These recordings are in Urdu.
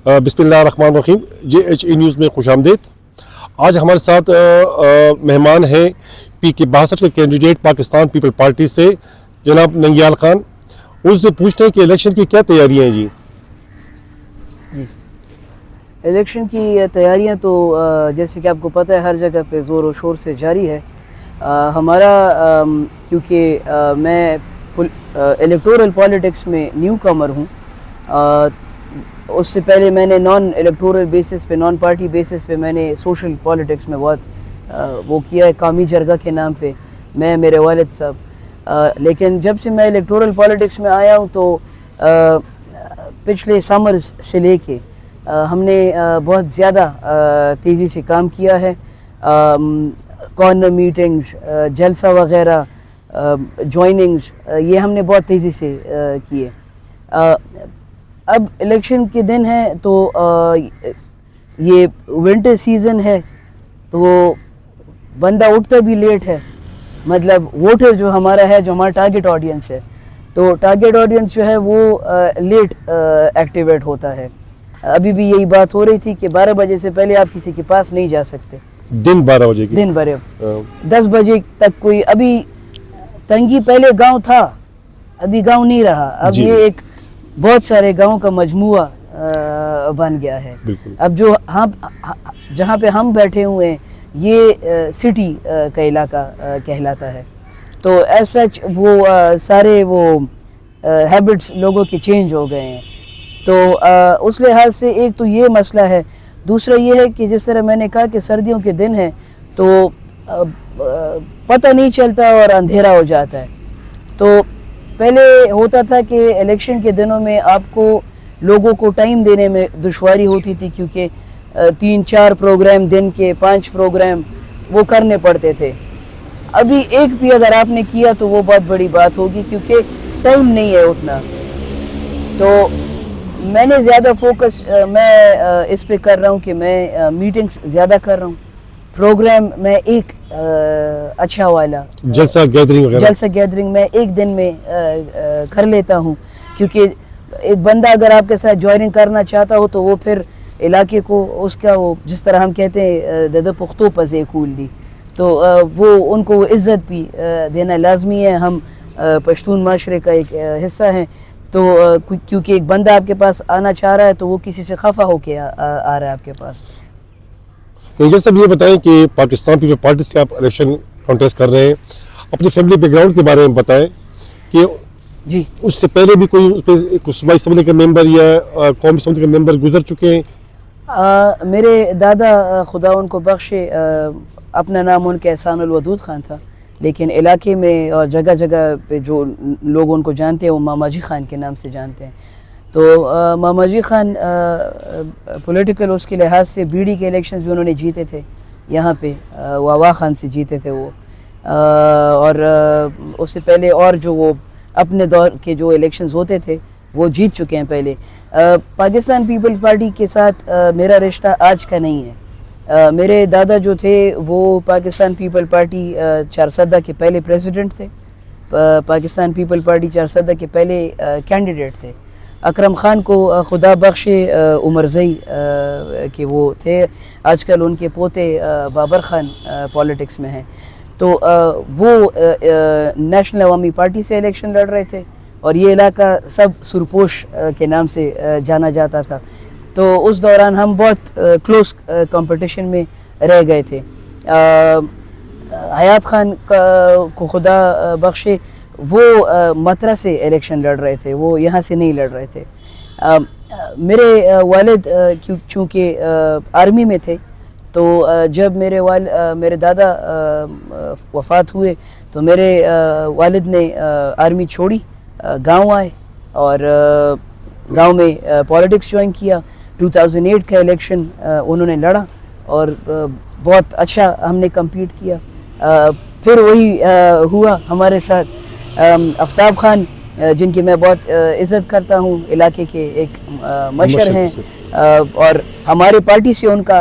بسم اللہ الرحمن الرحیم. JHE نیوز میں خوش آمدید. آج ہمارے ساتھ مہمان ہیں PK62 کے کینڈیڈیٹ پاکستان پیپل پارٹی سے جناب ننگیال خان. ان سے پوچھتے ہیں کہ الیکشن کی کیا تیاریاں ہیں جی؟ الیکشن کی تیاریاں تو جیسے کہ آپ کو پتہ ہے ہر جگہ پہ زور و شور سے جاری ہے. ہمارا کیونکہ میں الیکٹورل پالیٹکس میں نیو کامر ہوں. اس سے پہلے میں نے نان الیکٹورل بیسس پہ نان پارٹی بیسس پہ میں نے سوشل پالیٹکس میں بہت وہ کیا ہے قومی جرگہ کے نام پہ میں میرے والد صاحب. لیکن جب سے میں الیکٹورل پالیٹکس میں آیا ہوں تو پچھلے سمرز سے لے کے ہم نے بہت زیادہ تیزی سے کام کیا ہے. کارنر میٹنگز، جلسہ وغیرہ، جوائننگز، یہ ہم نے بہت تیزی سے کیے. اب الیکشن کے دن ہیں تو یہ ونٹر سیزن ہے تو بندہ اٹھتا بھی لیٹ ہے. مطلب ووٹر جو ہمارا ہے، جو ہمارا ٹارگٹ آڈینس ہے، تو ٹارگٹ آڈینس جو ہے وہ لیٹ ایکٹیویٹ ہوتا ہے. ابھی بھی یہی بات ہو رہی تھی کہ 12 بجے سے پہلے آپ کسی کے پاس نہیں جا سکتے. دن 12 بجے کی؟ دن بھر 10 بجے تک کوئی. ابھی تنگی پہلے گاؤں تھا، ابھی گاؤں نہیں رہا. اب یہ ایک بہت سارے گاؤں کا مجموعہ بن گیا ہے. اب جو جہاں پہ ہم بیٹھے ہوئے ہیں یہ سٹی کا علاقہ کہلاتا ہے. تو ایز سچ وہ سارے وہ ہیبٹس لوگوں کے چینج ہو گئے ہیں. تو اس لحاظ سے ایک تو یہ مسئلہ ہے. دوسرا یہ ہے کہ جس طرح میں نے کہا کہ سردیوں کے دن ہیں تو پتہ نہیں چلتا اور اندھیرا ہو جاتا ہے. تو پہلے ہوتا تھا کہ الیکشن کے دنوں میں آپ کو لوگوں کو ٹائم دینے میں دشواری ہوتی تھی کیونکہ 3-4 پروگرام دن کے 5 پروگرام وہ کرنے پڑتے تھے. ابھی ایک بھی اگر آپ نے کیا تو وہ بہت بڑی بات ہوگی کیونکہ ٹائم نہیں ہے اتنا. تو میں نے زیادہ فوکس میں اس پہ کر رہا ہوں کہ میں میٹنگز زیادہ کر رہا ہوں. پروگرام میں ایک اچھا والا جلسہ گیدرنگ میں ایک دن میں کر لیتا ہوں. کیونکہ ایک بندہ اگر آپ کے ساتھ جوائننگ کرنا چاہتا ہو تو وہ پھر علاقے کو اس کا وہ جس طرح ہم کہتے ہیں دد پختو پزے کھول دی، تو وہ ان کو عزت بھی دینا لازمی ہے. ہم پشتون معاشرے کا ایک حصہ ہیں. تو کیونکہ ایک بندہ آپ کے پاس آنا چاہ رہا ہے تو وہ کسی سے خفا ہو کے آ رہا ہے آپ کے پاس. جیسے اب یہ بتائیں کہ پاکستان پیپل پارٹی سے آپ الیکشن کانٹیسٹ کر رہے ہیں، اپنی فیملی بیک گراؤنڈ کے بارے میں بتائیں کہ جی اس سے پہلے بھی کوئی اس پہ صوبائی اسمبلی کے ممبر یا قومی اسمبلی کے ممبر گزر چکے ہیں؟ میرے دادا خدا ان کو بخشے، اپنا نام ان کے احسان الودود خان تھا، لیکن علاقے میں اور جگہ جگہ پہ جو لوگ ان کو جانتے ہیں وہ ماما جی خان کے نام سے جانتے ہیں. تو ماما جی خان پولیٹیکل اس کے لحاظ سے بیڑی کے الیکشنز بھی انہوں نے جیتے تھے. یہاں پہ واوا خان سے جیتے تھے وہ. اور اس سے پہلے اور جو وہ اپنے دور کے جو الیکشنز ہوتے تھے وہ جیت چکے ہیں پہلے. پاکستان پیپل پارٹی کے ساتھ میرا رشتہ آج کا نہیں ہے. میرے دادا جو تھے وہ پاکستان پیپل پارٹی چارسدہ کے پہلے پریزیڈنٹ تھے. پاکستان پیپل پارٹی چارسدہ کے پہلے کینڈیڈیٹ تھے. اکرم خان کو خدا بخشے عمرزئی کہ وہ تھے. آج کل ان کے پوتے بابر خان پالیٹکس میں ہیں. تو وہ نیشنل عوامی پارٹی سے الیکشن لڑ رہے تھے اور یہ علاقہ سب سرپوش کے نام سے جانا جاتا تھا. تو اس دوران ہم بہت کلوز کمپٹیشن میں رہ گئے تھے. حیات خان کو خدا بخشے وہ مترا سے الیکشن لڑ رہے تھے، وہ یہاں سے نہیں لڑ رہے تھے. میرے والد چونکہ آرمی میں تھے تو جب میرے دادا وفات ہوئے تو میرے والد نے آرمی چھوڑی، گاؤں آئے اور گاؤں میں پالیٹکس جوائن کیا. 2008 کا الیکشن انہوں نے لڑا اور بہت اچھا ہم نے کمپیٹ کیا. پھر وہی ہوا ہمارے ساتھ. آفتاب خان جن کی میں بہت عزت کرتا ہوں، علاقے کے ایک مشر ہیں، اور ہمارے پارٹی سے ان کا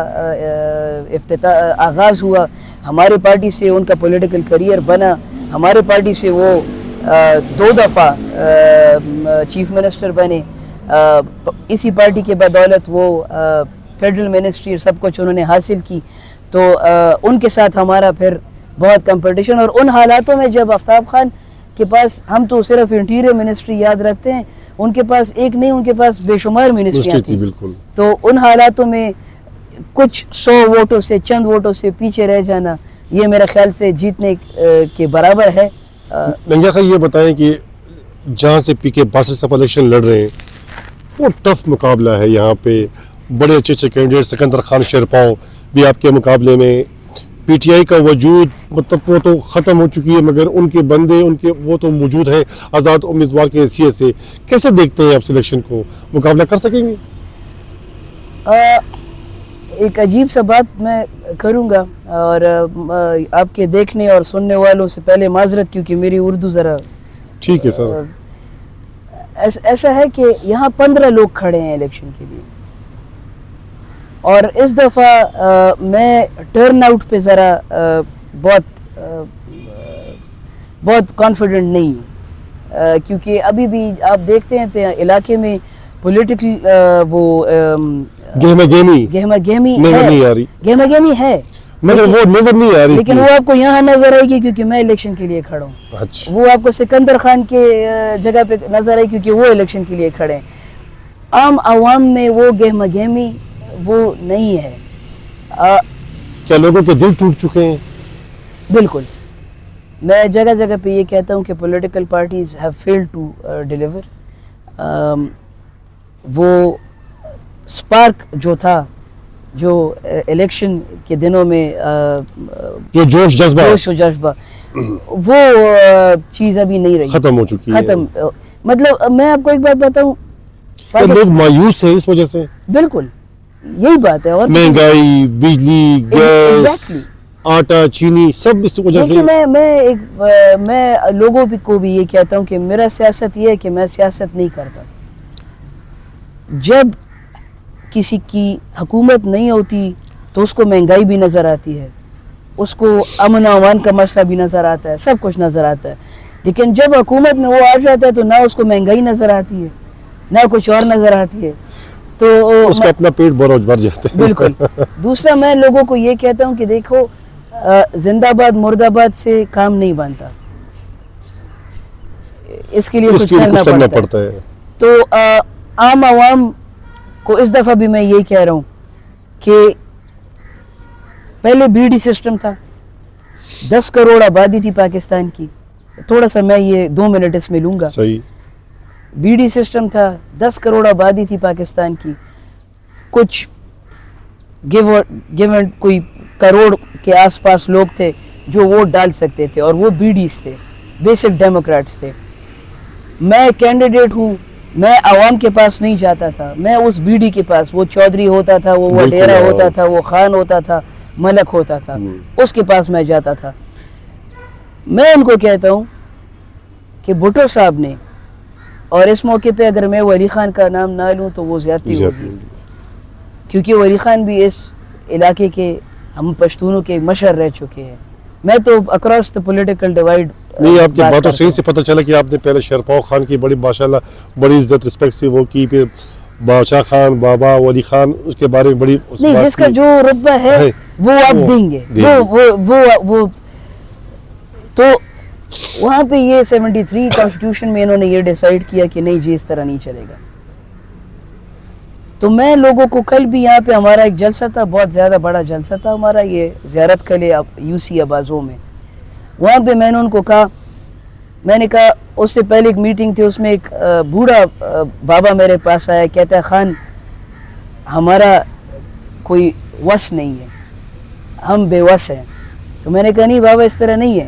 آغاز ہوا. ہمارے پارٹی سے ان کا پولیٹیکل کریئر بنا. ہمارے پارٹی سے وہ 2 دفعہ چیف منسٹر بنے. اسی پارٹی کے بدولت وہ فیڈرل منسٹری سب کچھ انہوں نے حاصل کی، تو ان کے ساتھ ہمارا پھر بہت کمپٹیشن. اور ان حالاتوں میں جب آفتاب خان کے پاس، ہم تو صرف انٹیریئر منسٹری یاد رکھتے ہیں، ان کے پاس ایک نہیں، ان کے پاس بے شمار منسٹریاں تھیں. بالکل. تو ان حالاتوں میں کچھ 100 ووٹوں سے، چند ووٹوں سے پیچھے رہ جانا، یہ میرے خیال سے جیتنے کے برابر ہے. ننگیال خان یہ بتائیں کہ جہاں سے پی کے باسط صاحب الیکشن لڑ رہے ہیں وہ ٹف مقابلہ ہے، یہاں پہ بڑے اچھے اچھے کینڈیڈیٹ، سکندر خان شیرپاؤ بھی آپ کے مقابلے میں، پی ٹی آئی کا وجود مطلب وہ تو ختم ہو چکی ہے، مگر ان کے بندے ان کے وہ تو موجود ہیں آزاد امیدوار کی حیثیت سے. کیسے دیکھتے ہیں آپ سلیکشن کو، مقابلہ کر سکیں گے؟ ایک عجیب سا بات میں کروں گا، اور آپ کے دیکھنے اور سننے والوں سے پہلے معذرت، کیونکہ میری اردو ذرا ٹھیک ہے سر. ایسا ہے کہ یہاں 15 لوگ کھڑے ہیں الیکشن کے لیے، اور اس دفعہ میں ٹرن آؤٹ پہ ذرا بہت کانفیڈنٹ نہیں ہوں، کیونکہ ابھی بھی آپ دیکھتے ہیں تو علاقے میں پولیٹیکل وہ گہما گہمی نظر نہیں آ رہی، گہما گہمی ہے، مگر وہ نظر نہیں آ رہی، لیکن وہ آپ کو یہاں نظر آئے گی کیونکہ میں الیکشن کے لیے کھڑا ہوں. اچھا. وہ آپ کو سکندر خان کے جگہ پہ نظر آئے کیونکہ وہ الیکشن کے لیے کھڑے ہیں. عام عوام میں وہ گہما گہمی وہ نہیں ہے. کیا لوگوں کے دل ٹوٹ چکے ہیں؟ بالکل. میں جگہ جگہ پہ یہ کہتا ہوں کہ political parties have failed to deliver. وہ سپارک جو تھا، جو الیکشن کے دنوں میں جو جوش و جذبہ وہ چیز ابھی نہیں رہی، ختم ہو چکی ہے. مطلب میں آپ کو ایک بات بتاؤں، لوگ مایوس ہیں اس وجہ سے. بالکل یہی بات ہے. اور مہنگائی، بجلی، گیس، آٹا، چینی، سب اس وجہ سے. میں لوگوں کو بھی یہ کہتا ہوں کہ میرا سیاست یہ ہے کہ میں سیاست نہیں کرتا. جب کسی کی حکومت نہیں ہوتی تو اس کو مہنگائی بھی نظر آتی ہے، اس کو امن و امان کا مسئلہ بھی نظر آتا ہے، سب کچھ نظر آتا ہے. لیکن جب حکومت میں وہ آ جاتا ہے تو نہ اس کو مہنگائی نظر آتی ہے، نہ کچھ اور نظر آتی ہے، تو اس کا اپنا پیٹ بھر جاتا ہے. بالکل. دوسرا میں لوگوں کو یہ کہتا ہوں کہ دیکھو، زندہ باد مرد آباد سے کام نہیں بنتا، اس کے لیے کچھ کرنا پڑتا ہے. تو عام عوام کو اس دفعہ بھی میں یہی کہہ رہا ہوں کہ پہلے بی ڈی سسٹم تھا، 10 کروڑ آبادی تھی پاکستان کی. تھوڑا سا میں یہ 2 منٹ اس میں لوں گا. صحیح. بی ڈی سسٹم تھا، 10 کروڑ آبادی تھی پاکستان کی، کچھ گیون کوئی کروڑ کے آس پاس لوگ تھے جو ووٹ ڈال سکتے تھے، اور وہ بی ڈیز تھے، بیسک ڈیموکریٹس تھے. میں کینڈیڈیٹ ہوں، میں عوام کے پاس نہیں جاتا تھا، میں اس بی ڈی کے پاس، وہ چودھری ہوتا تھا، وہ وڈیرا ہوتا تھا، وہ خان ہوتا تھا، ملک ہوتا تھا، اس کے پاس میں جاتا تھا. میں ان کو کہتا ہوں کہ بھٹو صاحب نے، اور اس موقع پہ اگر میں ولی خان کا نام نہ لوں تو وہ زیادتی ہوگی، کیونکہ ولی خان بھی اس علاقے کے، ہم پشتونوں کے مشر رہ چکے ہیں. میں تو اکراس دا پولیٹیکل ڈیوائیڈ. نہیں، آپ کی باتوں صحیح سے پتہ چلا کہ آپ نے پہلے شیرپاؤ خان کی بڑی ماشاءاللہ بڑی عزت رسپیکٹ سے وہ کی، پھر بادشاہ خان، بابا ولی خان، اس کے بارے میں بڑی نہیں، جس کا جو رتبہ ہے وہ آپ دیں گے. وہ تو وہاں پہ یہ 73 کانسٹیٹیوشن میں انہوں نے یہ ڈیسائیڈ کیا کہ نہیں جی اس طرح نہیں چلے گا. تو میں لوگوں کو، کل بھی یہاں پہ ہمارا ایک جلسہ تھا، بہت زیادہ بڑا جلسہ تھا ہمارا، یہ زیارت کلے یو سی ابازوں میں. وہاں پہ میں نے ان کو کہا، میں نے کہا اس سے پہلے ایک میٹنگ تھی، اس میں ایک بوڑھا بابا میرے پاس آیا، کہتا ہے خان ہمارا کوئی وس نہیں ہے، ہم بے وس ہیں. تو میں نے کہا نہیں بابا، اس طرح نہیں ہے.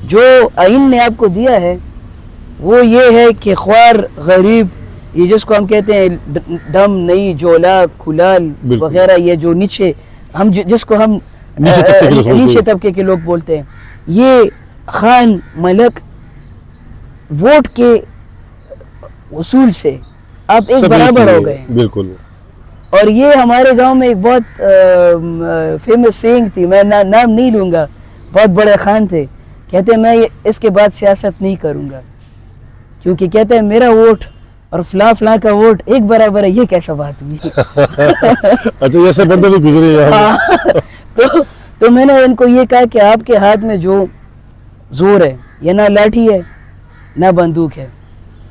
جو آئین نے آپ کو دیا ہے وہ یہ ہے کہ خوار، غریب، یہ جس کو ہم کہتے ہیں ڈم، نئی، جولا، کھلال وغیرہ، یہ جو نیچے ہم جس کو ہم نیچے طبقے کے لوگ بولتے ہیں، یہ خان، ملک، ووٹ کے اصول سے آپ ایک برابر ہو گئے. بالکل. اور یہ ہمارے گاؤں میں ایک بہت فیمس سینگ تھی، میں نام نہیں لوں گا، بہت بڑے خان تھے، کہتے ہیں میں اس کے بعد سیاست نہیں کروں گا، کیونکہ کہتے ہیں میرا ووٹ اور فلاں فلاں کا ووٹ ایک برابر ہے, یہ کیسا بات ہوئی؟ اچھا ایسے بندے بھی گزرے یہاں. تو میں نے ان کو یہ کہا کہ آپ کے ہاتھ میں جو زور ہے یہ نہ لاٹھی ہے نہ بندوق ہے,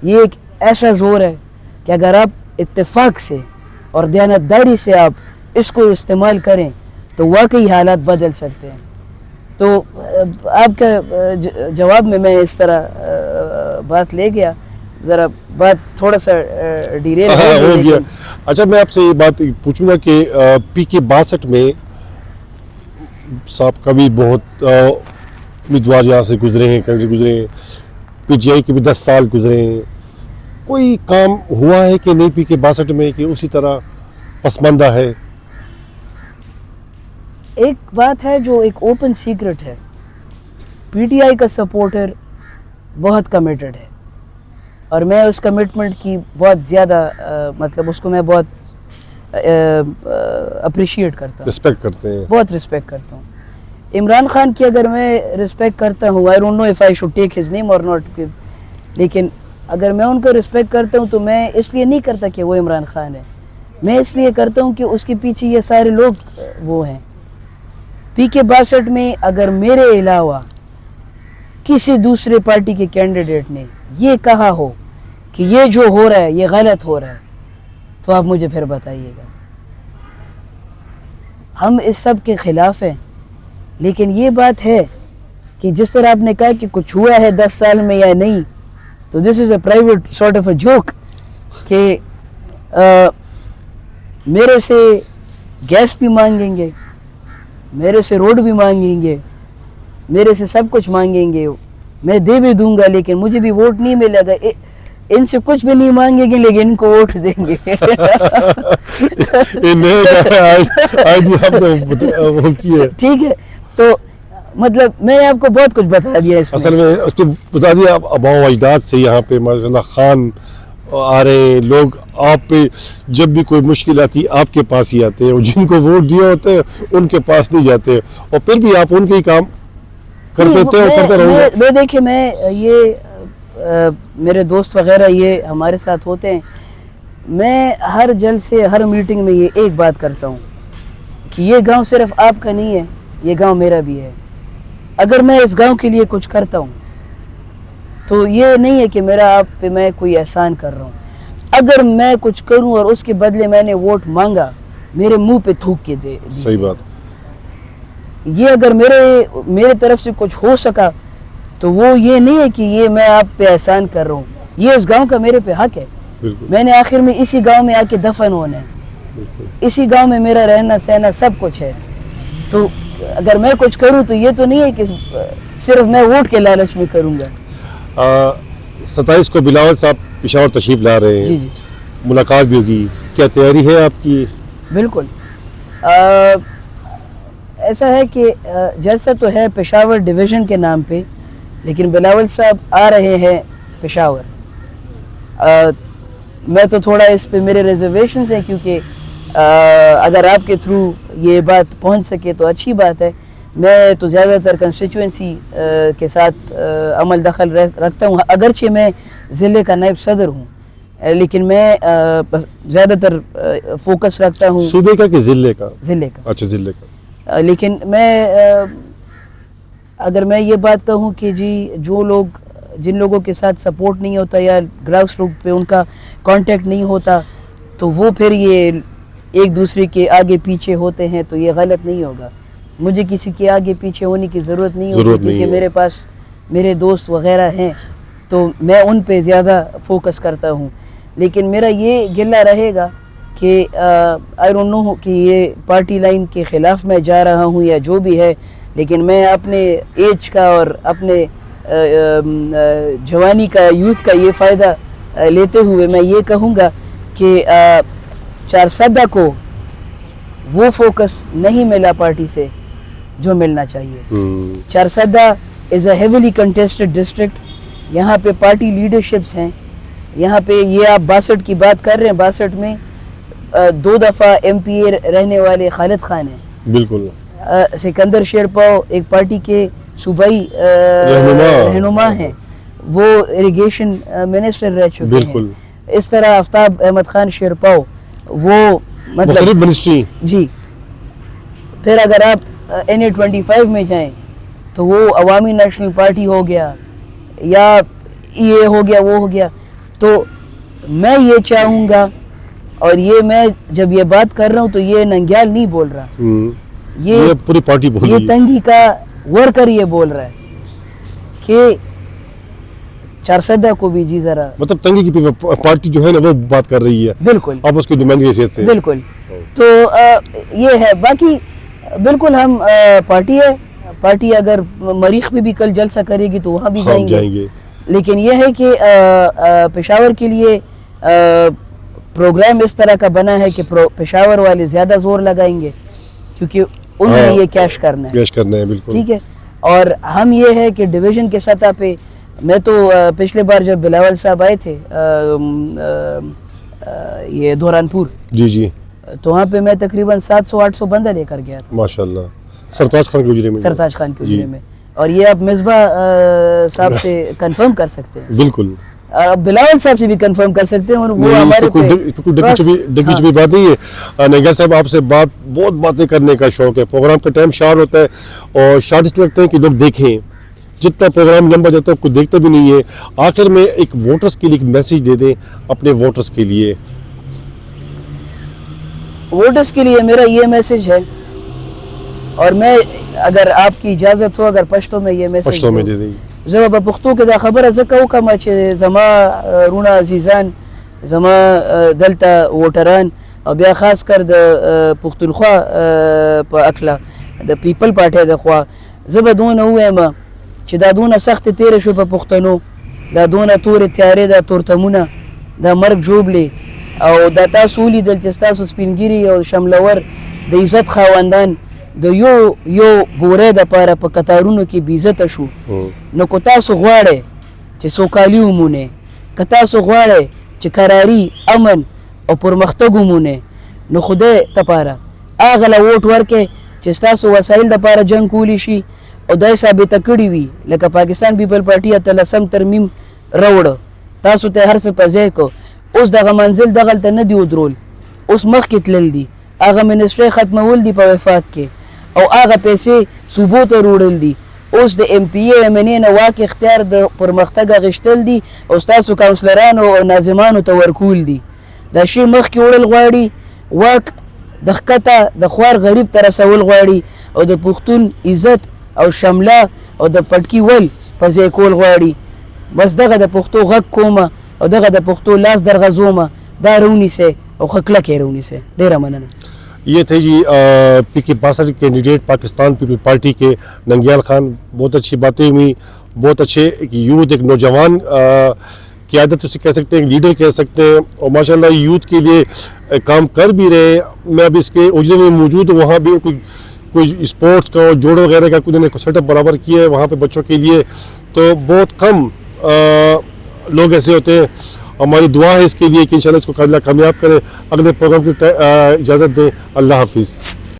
یہ ایک ایسا زور ہے کہ اگر آپ اتفاق سے اور دیانتداری سے آپ اس کو استعمال کریں تو واقعی حالات بدل سکتے ہیں. تو آپ کا جواب میں اس طرح بات لے گیا, ذرا بات تھوڑا سا ڈیریل ہو گیا. اچھا میں آپ سے یہ بات پوچھوں گا کہ PK-62 میں صاحب کا بھی بہت امیدوار یہاں سے گزرے ہیں, کینڈیڈیٹ گزرے ہیں, PGI کے بھی 10 سال گزرے ہیں, کوئی کام ہوا ہے کہ نہیں PK-62 میں کہ اسی طرح پسماندہ ہے؟ ایک بات ہے جو ایک اوپن سیکرٹ ہے, PTI کا سپورٹر بہت کمیٹڈ ہے اور میں اس کمٹمنٹ کی بہت زیادہ مطلب اس کو میں بہت اپریشیٹ کرتا ہوں, رسپیکٹ کرتے ہیں, بہت رسپیکٹ کرتا ہوں. عمران خان کی اگر میں رسپیکٹ کرتا ہوں, I don't know if I should take his name or not, لیکن اگر میں ان کو رسپیکٹ کرتا ہوں تو میں اس لیے نہیں کرتا کہ وہ عمران خان ہے, میں اس لیے کرتا ہوں کہ اس کے پیچھے یہ سارے لوگ وہ ہیں. PK-62 میں اگر میرے علاوہ کسی دوسرے پارٹی کے کینڈیڈیٹ نے یہ کہا ہو کہ یہ جو ہو رہا ہے یہ غلط ہو رہا ہے تو آپ مجھے پھر بتائیے گا. ہم اس سب کے خلاف ہیں, لیکن یہ بات ہے کہ جس طرح آپ نے کہا کہ کچھ ہوا ہے 10 سال میں یا نہیں, تو this is a private sort of a joke کہ میرے سے گیس بھی مانگیں گے, میرے سے روڈ بھی مانگیں گے, میرے سے سب کچھ مانگیں گے, میں دے بھی دوں گا, لیکن مجھے بھی ووٹ نہیں ملے گا. ان سے کچھ بھی نہیں مانگیں گے لیکن ان کو ووٹ دیں گے. ٹھیک ہے, تو مطلب میں آپ کو بہت کچھ بتا دیا اس میں. اصل میں اس کو بتا دیا, آباؤ اجداد سے یہاں پہ ماشاء اللہ خان آ رہے ہیں, لوگ آپ پہ جب بھی کوئی مشکل آتی آپ کے پاس ہی آتے ہیں, اور جن کو ووٹ دیا ہوتے ہیں ان کے پاس نہیں جاتے, اور پھر بھی آپ ان کے ہی کام کرتے تھے اور کرتے رہو گے. میں دیکھیں, میں یہ میرے دوست وغیرہ یہ ہمارے ساتھ ہوتے ہیں, میں ہر جلسے ہر میٹنگ میں یہ ایک بات کرتا ہوں کہ یہ گاؤں صرف آپ کا نہیں ہے, یہ گاؤں میرا بھی ہے. اگر میں اس گاؤں کے لیے کچھ کرتا ہوں تو یہ نہیں ہے کہ میرا آپ پہ میں کوئی احسان کر رہا ہوں. اگر میں کچھ کروں اور اس کے بدلے میں نے ووٹ مانگا, میرے منہ پہ تھوک کے دے. صحیح بات. یہ اگر میرے طرف سے کچھ ہو سکا تو وہ یہ نہیں ہے کہ یہ میں آپ پہ احسان کر رہا ہوں, یہ اس گاؤں کا میرے پہ حق ہے. میں نے آخر میں اسی گاؤں میں آ کے دفن ہونا ہے, اسی گاؤں میں میرا رہنا سہنا سب کچھ ہے. تو اگر میں کچھ کروں تو یہ تو نہیں ہے کہ صرف میں ووٹ کے لالچ میں کروں گا. 27 کو بلاول صاحب پشاور تشریف لا رہے ہیں, جی ملاقات بھی ہوگی, کیا تیاری ہے آپ کی؟ بالکل, ایسا ہے کہ جلسہ تو ہے پشاور ڈویژن کے نام پہ, لیکن بلاول صاحب آ رہے ہیں پشاور. میں تو تھوڑا اس پہ میرے ریزرویشنز ہیں, کیونکہ اگر آپ کے تھرو یہ بات پہنچ سکے تو اچھی بات ہے. میں تو زیادہ تر کنسٹیچوئنسی کے ساتھ عمل دخل رکھتا ہوں, اگرچہ میں ضلع کا نائب صدر ہوں, لیکن میں زیادہ تر فوکس رکھتا ہوں صوبے کا کہ ضلع کا؟ ضلع کا. اچھا ضلع کا. لیکن اگر میں یہ بات کہوں کہ جی جن لوگوں کے ساتھ سپورٹ نہیں ہوتا یا گراس روٹ پہ ان کا کانٹیکٹ نہیں ہوتا تو وہ پھر یہ ایک دوسرے کے آگے پیچھے ہوتے ہیں, تو یہ غلط نہیں ہوگا. مجھے کسی کے آگے پیچھے ہونے کی ضرورت نہیں ہوتی, کیونکہ میرے پاس میرے دوست وغیرہ ہیں تو میں ان پہ زیادہ فوکس کرتا ہوں. لیکن میرا یہ گلہ رہے گا کہ آئی ڈونٹ نو کہ یہ پارٹی لائن کے خلاف میں جا رہا ہوں یا جو بھی ہے, لیکن میں اپنے ایج کا اور اپنے جوانی کا, یوتھ کا یہ فائدہ لیتے ہوئے میں یہ کہوں گا کہ 4سدہ کو وہ فوکس نہیں ملا پارٹی سے جو ملنا چاہیے. 4سدہ از اے ہیویلی کنٹیسٹڈ ڈسٹرکٹ, یہاں پہ پارٹی لیڈرشپس ہیں, یہاں پہ یہ آپ 62 کی بات کر رہے ہیں, 62 میں 2 دفعہ MP رہنے والے خالد خان ہیں. بالکل. سکندر شیرپاؤ ایک پارٹی کے صوبائی رہنما ہیں, وہ اریگیشن منسٹر رہ چکے ہیں. اس طرح آفتاب احمد خان شیرپاؤ وہ مطلب مختلف منسٹری. جی. پھر اگر آپ NA25 میں جائیں تو وہ عوامی نیشنل پارٹی ہو گیا یا یہ ہو گیا وہ ہو گیا. تو میں یہ چاہوں گا، اور یہ میں جب یہ بات کر رہا ہوں تو یہ ننگیال نہیں بول رہا، یہ پوری پارٹی بول رہی ہے. یہ تنگی کا ورکر یہ بول رہا ہے کہ چارسدہ کو بھی جی ذرا، مطلب تنگی کی پارٹی جو ہے نا وہ بات کر رہی ہے. بالکل آپ اس کی نمائندگی حیثیت سے. بالکل. تو یہ ہے. باقی بالکل ہم پارٹی ہے، پارٹی اگر مریخ پہ بھی کل جلسہ کرے گی تو وہاں بھی ہم جائیں گے. لیکن یہ ہے کہ پشاور کے لیے پروگرام اس طرح کا بنا ہے کہ پشاور والے زیادہ زور لگائیں گے کیونکہ انہوں نے یہ کیش کرنا ہے. کیش کرنا ہے بالکل. ٹھیک ہے. اور ہم یہ ہے کہ ڈویژن کے سطح پہ، میں تو پچھلے بار جب بلاول صاحب آئے تھے یہ دوران پور، جی جی، تو وہاں پہ میں تقریباً 700-800 بندہ لے کر گیا تھا ماشاءاللہ سرتاج خان کے اجرے میں. سرتاج خان کے اجرے میں. اور یہ آپ مصباح صاحب سے کنفرم کر سکتے ہیں، بالکل. بلاول صاحب سے بھی کنفرم کر سکتے ہیں. اور وہ ہمارے ڈگی چبی بات نہیں ہے. ننگیال صاحب آپ سے بہت باتیں کرنے کا شوق ہے. پروگرام کا ٹائم شارٹ ہوتا ہے اور شارٹ اس لیے لگتے ہیں کہ لوگ دیکھیں. جتنا پروگرام لمبا جاتا ہے کوئی دیکھتا بھی نہیں ہے. آخر میں ایک ووٹرز کے لیے ایک میسیج دے دیں اپنے ووٹرز کے لیے. ووٹرز کے لیے میرا یہ میسیج ہے، اور میں اگر آپ کی اجازت ہو اگر پشتو میں یہ میسیج پشتو میں دے دیں. زما په پښتو کې دا خبره زکه وکم چې زما رونه عزیزان، زما دلته ووټران، او بیا خاص کر د پښتونخوا په اکله د پیپل پارټي د خوا، زه به دونه ووایم چې دا دونه سخت تیرې شو په پښتنو، دا دونه تورې تیارې، دا تورتمونه، دا مرګ ژوبلې، او دا تاسو ولیدل چې ستاسو سپینګیري او شملور د عزت خاوندان د یو بوره د پاره په قطارونو کې بې عزته شو. نو که تاسو غواړئ چې سوکالي ومونئ، که تاسو غواړئ چې کراري، امن او پرمختګ ومونئ، نو خدای دپاره هغه له ووټ ورکئ چې ستاسو وسایل دپاره جنګ کولی شي او دا یې ثابته کړي وي. لکه پاکستان پیپل پارټي 18 ترمیم راوړه، تاسو ته هر څه په ځای کو. اوس دغه منزل دغلته نه دی ودرول، اوس مخکې تلل دي. هغه منسټرۍ ختمول دي په وفاق کې، او هغه پیسې صوبو ته وروړل دي. اوس د MPA MNA نه واک اختیار د پرمختګ اخیستل دي او ستاسو کاونسلرانو او ناظمانو ته ورکول دي. دا شی مخکې وړل غواړي، واک د ښکته د خوار غریب ته رسول غواړي، او د پښتون عزت او شمله او د پټکي ول په ځای کول غواړي. بس دغه د پښتو غږ کومه او دغه د پښتو لاس درغځومه، دا رونیسئ او ښه کلکې رونیسئ. ډېره مننه. یہ تھے جی PK62 candidate Pakistan people party کے ننگیال خان. بہت اچھی باتیں ہوئی، بہت اچھے ایک یوتھ، ایک نوجوان قیادت اسے کہہ سکتے ہیں، لیڈر کہہ سکتے ہیں، اور ماشاءاللہ یوتھ کے لیے کام کر بھی رہے. میں اب اس کے اجرے میں موجود ہوں، وہاں بھی کوئی اسپورٹس کا اور جوڑو وغیرہ کا کوئی نے سیٹ اپ برابر کیا ہے وہاں پہ بچوں کے لیے. تو بہت کم لوگ ایسے ہوتے ہیں. ہماری دعا ہے اس کے لیے کہ انشاءاللہ اس کو کامیاب کرے. اگلے پروگرام کی اجازت دیں. اللہ حافظ.